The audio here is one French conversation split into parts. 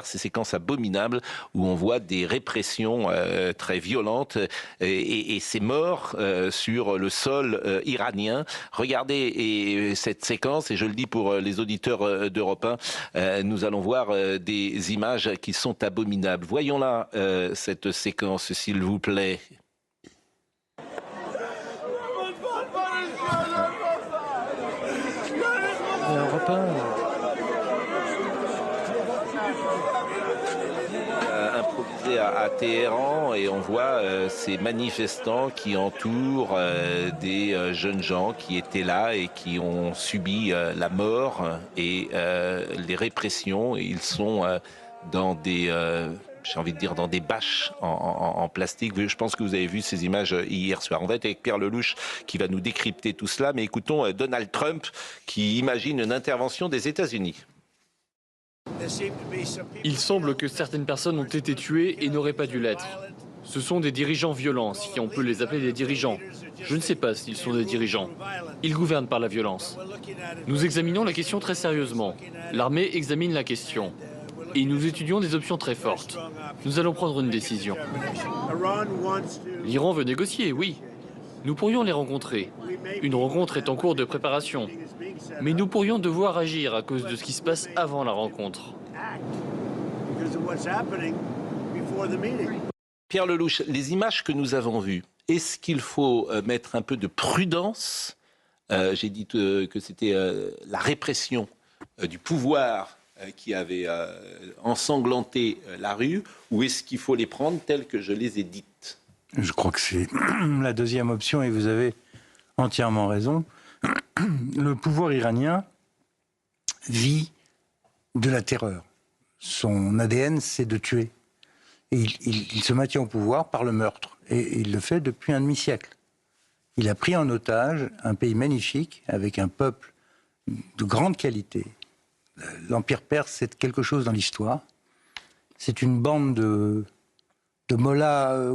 Ces séquences abominables où on voit des répressions très violentes et ces morts sur le sol iranien. Regardez cette séquence, et je le dis pour les auditeurs d'Europe 1, nous allons voir des images qui sont abominables. Voyons là cette séquence, s'il vous plaît. Europe 1. Improvisé à Téhéran, et on voit ces manifestants qui entourent des jeunes gens qui étaient là et qui ont subi la mort et les répressions. Et ils sont dans des, j'ai envie de dire, dans des bâches en plastique. Je pense que vous avez vu ces images hier soir. On va être avec Pierre Lelouch qui va nous décrypter tout cela. Mais écoutons Donald Trump qui imagine une intervention des États-Unis. Il semble que certaines personnes ont été tuées et n'auraient pas dû l'être. Ce sont des dirigeants violents, si on peut les appeler des dirigeants. Je ne sais pas s'ils sont des dirigeants. Ils gouvernent par la violence. Nous examinons la question très sérieusement. L'armée examine la question. Et nous étudions des options très fortes. Nous allons prendre une décision. L'Iran veut négocier, oui. Nous pourrions les rencontrer. Une rencontre est en cours de préparation. Mais nous pourrions devoir agir à cause de ce qui se passe avant la rencontre. Pierre Lelouch, les images que nous avons vues, est-ce qu'il faut mettre un peu de prudence? J'ai dit que c'était la répression du pouvoir qui avait ensanglanté la rue, ou est-ce qu'il faut les prendre telles que je les ai dites? Je crois que c'est la deuxième option, et vous avez entièrement raison. Le pouvoir iranien vit de la terreur. Son ADN, c'est de tuer. Et il se maintient au pouvoir par le meurtre. Et il le fait depuis un demi-siècle. Il a pris en otage un pays magnifique, avec un peuple de grande qualité. L'Empire perse, c'est quelque chose dans l'histoire. C'est une bande de mollahs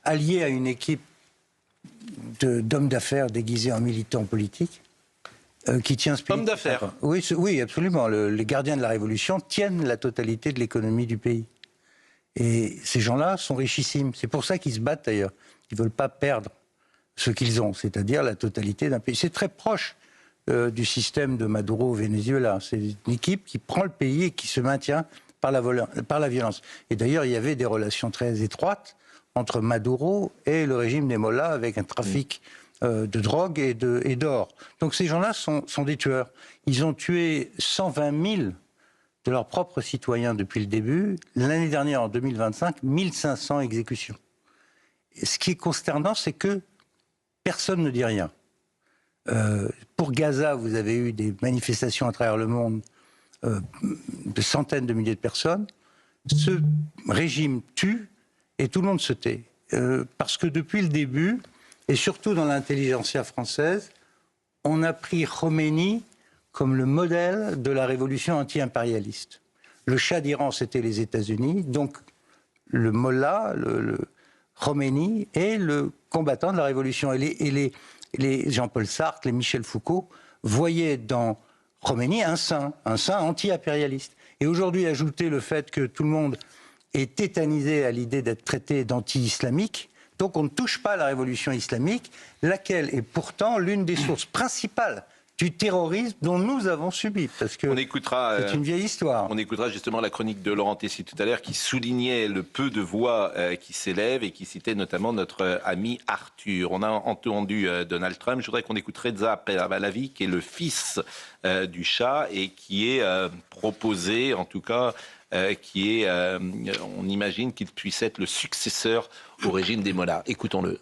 alliés à une équipe d'hommes d'affaires déguisés en militants politiques qui tient ce pays. Hommes d'affaires. Oui, absolument. Les gardiens de la Révolution tiennent la totalité de l'économie du pays. Et ces gens-là sont richissimes. C'est pour ça qu'ils se battent d'ailleurs. Ils ne veulent pas perdre ce qu'ils ont, c'est-à-dire la totalité d'un pays. C'est très proche du système de Maduro au Venezuela. C'est une équipe qui prend le pays et qui se maintient par la violence. Et d'ailleurs, il y avait des relations très étroites entre Maduro et le régime des mollahs, avec un trafic de drogue et d'or. Donc ces gens-là sont des tueurs. Ils ont tué 120 000 de leurs propres citoyens depuis le début. L'année dernière, en 2025, 1500 exécutions. Et ce qui est consternant, c'est que personne ne dit rien. Pour Gaza, vous avez eu des manifestations à travers le monde de centaines de milliers de personnes. Ce régime tue et tout le monde se tait. Parce que depuis le début, et surtout dans l'intelligentsia française, on a pris Khomeini comme le modèle de la révolution anti-impérialiste. Le Shah d'Iran, c'était les États-Unis, donc le Mollah, le Khomeini, est le combattant de la révolution. Et les Jean-Paul Sartre, les Michel Foucault, voyaient dans Khomeini un saint anti-impérialiste. Et aujourd'hui, ajouter le fait que tout le monde est tétanisé à l'idée d'être traité d'anti-islamique, donc on ne touche pas à la révolution islamique, laquelle est pourtant l'une des sources principales du terrorisme dont nous avons subi, parce que c'est une vieille histoire. On écoutera justement la chronique de Laurent Tessier tout à l'heure, qui soulignait le peu de voix qui s'élèvent et qui citait notamment notre ami Arthur. On a entendu Donald Trump. Je voudrais qu'on écoute Reza Pahlavi, qui est le fils du Shah et qui est proposé, en tout cas, on imagine qu'il puisse être le successeur au régime des mollahs. Écoutons-le.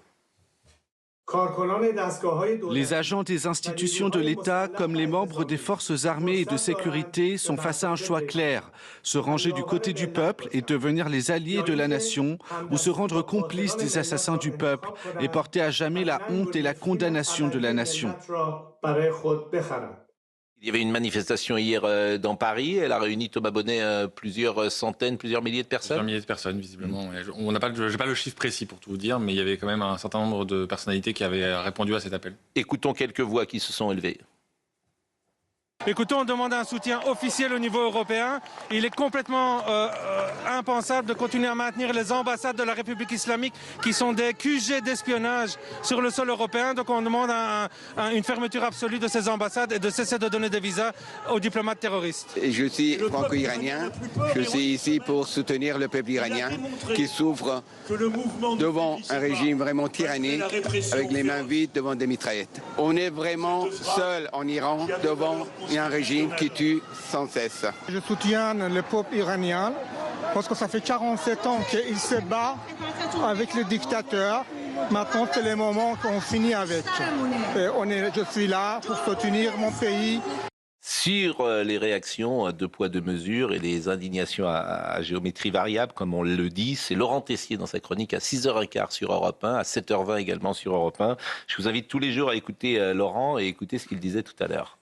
Les agents des institutions de l'État, comme les membres des forces armées et de sécurité, sont face à un choix clair: se ranger du côté du peuple et devenir les alliés de la nation, ou se rendre complices des assassins du peuple et porter à jamais la honte et la condamnation de la nation. Il y avait une manifestation hier dans Paris. Elle a réuni, Thomas Bonnet, plusieurs centaines, plusieurs milliers de personnes. Plusieurs milliers de personnes, visiblement. On n'a pas, j'ai pas le chiffre précis pour tout vous dire, mais il y avait quand même un certain nombre de personnalités qui avaient répondu à cet appel. Écoutons quelques voix qui se sont élevées. Écoutez, on demande un soutien officiel au niveau européen. Il est complètement impensable de continuer à maintenir les ambassades de la République islamique qui sont des QG d'espionnage sur le sol européen. Donc on demande une fermeture absolue de ces ambassades et de cesser de donner des visas aux diplomates terroristes. Je suis franco-iranien. Je suis ici pour soutenir le peuple iranien qui souffre devant un régime vraiment tyrannique avec les mains vides devant des mitraillettes. On est vraiment seul en Iran devant un régime qui tue sans cesse. Je soutiens le peuple iranien parce que ça fait 47 ans qu'il se bat avec les dictateurs. Maintenant, c'est le moment qu'on finit avec. Et je suis là pour soutenir mon pays. Sur les réactions deux poids deux mesures et les indignations à géométrie variable, comme on le dit, c'est Laurent Tessier dans sa chronique à 6h15 sur Europe 1, à 7h20 également sur Europe 1. Je vous invite tous les jours à écouter Laurent et écouter ce qu'il disait tout à l'heure.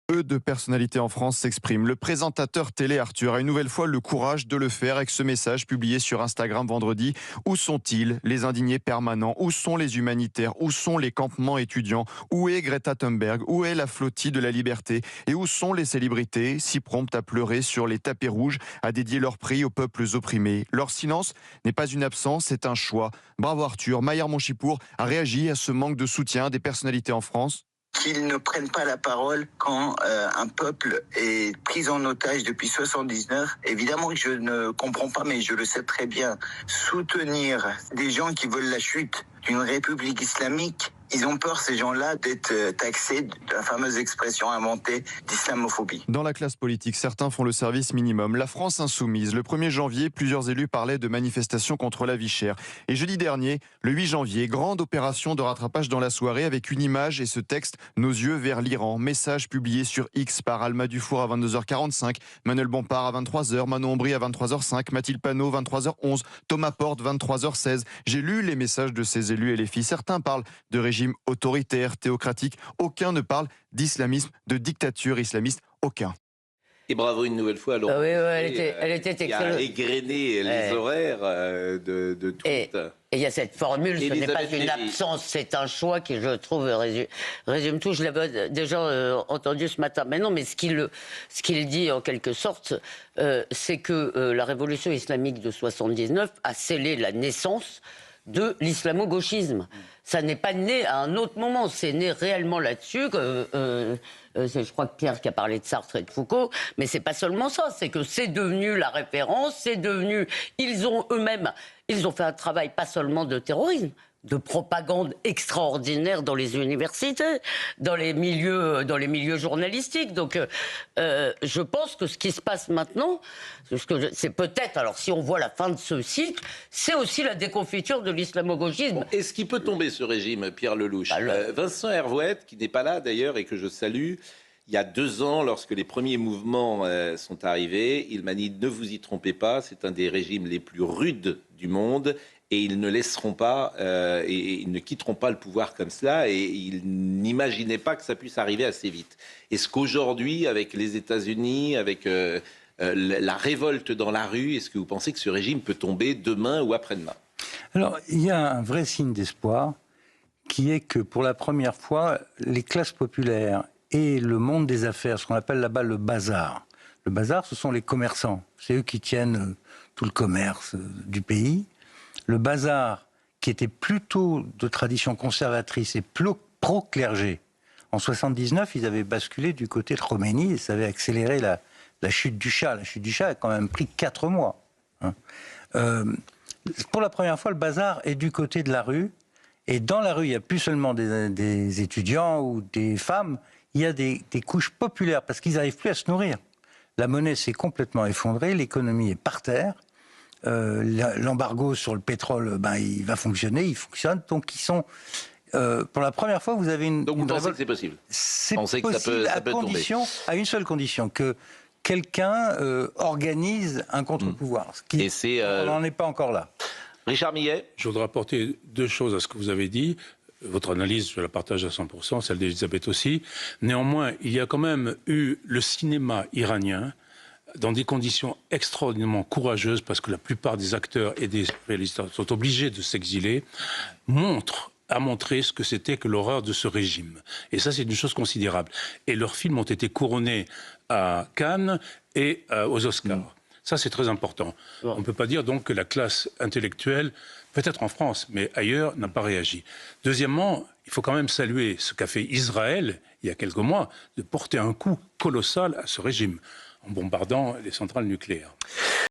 Peu de personnalités en France s'expriment. Le présentateur télé Arthur a une nouvelle fois le courage de le faire avec ce message publié sur Instagram vendredi. Où sont-ils, les indignés permanents? Où sont les humanitaires? Où sont les campements étudiants? Où est Greta Thunberg? Où est la flottille de la liberté? Et où sont les célébrités, si promptes à pleurer sur les tapis rouges, à dédier leur prix aux peuples opprimés? Leur silence n'est pas une absence, c'est un choix. Bravo Arthur. Maillard Monchipour a réagi à ce manque de soutien des personnalités en France. Qu'ils ne prennent pas la parole quand un peuple est pris en otage depuis 79. Évidemment que je ne comprends pas, mais je le sais très bien. Soutenir des gens qui veulent la chute d'une république islamique, ils ont peur, ces gens-là, d'être taxés de la fameuse expression inventée d'islamophobie. Dans la classe politique, certains font le service minimum. La France insoumise. Le 1er janvier, plusieurs élus parlaient de manifestations contre la vie chère. Et jeudi dernier, le 8 janvier, grande opération de rattrapage dans la soirée avec une image et ce texte « Nos yeux vers l'Iran ». Message publié sur X par Alma Dufour à 22h45, Manuel Bompard à 23h, Manon Ombry à 23h05, Mathilde Panot 23h11, Thomas Porte 23h16. J'ai lu les messages de ces élus et les filles. Certains parlent de régime autoritaire, théocratique. Aucun ne parle d'islamisme, de dictature islamiste. Aucun. Et bravo une nouvelle fois à Laurent. Oui, elle était excellente. Qui a égrené les horaires de toutes. Et il y a cette formule, ce n'est pas une absence, c'est un choix qui, je trouve, résume tout. Je l'avais déjà entendu ce matin. Mais non, mais ce qu'il dit en quelque sorte, c'est que la révolution islamique de 79 a scellé la naissance de l'islamo-gauchisme. Ça n'est pas né à un autre moment, c'est né réellement là-dessus. Je crois que Pierre qui a parlé de Sartre et de Foucault, mais c'est pas seulement ça, c'est que c'est devenu la référence, c'est devenu... Ils ont fait un travail pas seulement de terrorisme, de propagande extraordinaire dans les universités, dans les milieux journalistiques. Donc, je pense que ce qui se passe maintenant, c'est peut-être, alors si on voit la fin de ce cycle, c'est aussi la déconfiture de l'islamo-gauchisme. Bon, est-ce qu'il peut tomber ce régime, Pierre Lelouch? Vincent Hervouette, qui n'est pas là d'ailleurs et que je salue, il y a 2 ans, lorsque les premiers mouvements sont arrivés, il m'a dit « Ne vous y trompez pas, c'est un des régimes les plus rudes du monde ». Et ils ne laisseront pas, et ils ne quitteront pas le pouvoir comme cela, et ils n'imaginaient pas que ça puisse arriver assez vite. Est-ce qu'aujourd'hui, avec les États-Unis, avec la révolte dans la rue, est-ce que vous pensez que ce régime peut tomber demain ou après-demain? Alors, il y a un vrai signe d'espoir, qui est que pour la première fois, les classes populaires et le monde des affaires, ce qu'on appelle là-bas le bazar. Le bazar, ce sont les commerçants. C'est eux qui tiennent tout le commerce du pays. Le bazar, qui était plutôt de tradition conservatrice et pro-clergé, en 79, ils avaient basculé du côté de Khomeini et ça avait accéléré la chute du Shah. La chute du Shah a quand même pris 4 mois. Pour la première fois, le bazar est du côté de la rue. Et dans la rue, il n'y a plus seulement des étudiants ou des femmes, il y a des couches populaires parce qu'ils n'arrivent plus à se nourrir. La monnaie s'est complètement effondrée, l'économie est par terre. L'embargo sur le pétrole, il va fonctionner, il fonctionne. Donc ils sont, pour la première fois, vous avez une. Donc vous pensez que c'est possible? C'est possible que ça peut tomber. À une seule condition, que quelqu'un organise un contre-pouvoir. On n'en est pas encore là. Richard Millet. Je voudrais apporter 2 choses à ce que vous avez dit. Votre analyse, je la partage à 100%, celle d'Elisabeth aussi. Néanmoins, il y a quand même eu le cinéma iranien dans des conditions extraordinairement courageuses, parce que la plupart des acteurs et des réalisateurs sont obligés de s'exiler, montrent a montré ce que c'était que l'horreur de ce régime. Et ça, c'est une chose considérable. Et leurs films ont été couronnés à Cannes et aux Oscars. Ça, c'est très important. On ne peut pas dire donc que la classe intellectuelle, peut-être en France, mais ailleurs, n'a pas réagi. Deuxièmement, il faut quand même saluer ce qu'a fait Israël, il y a quelques mois, de porter un coup colossal à ce régime, en bombardant les centrales nucléaires.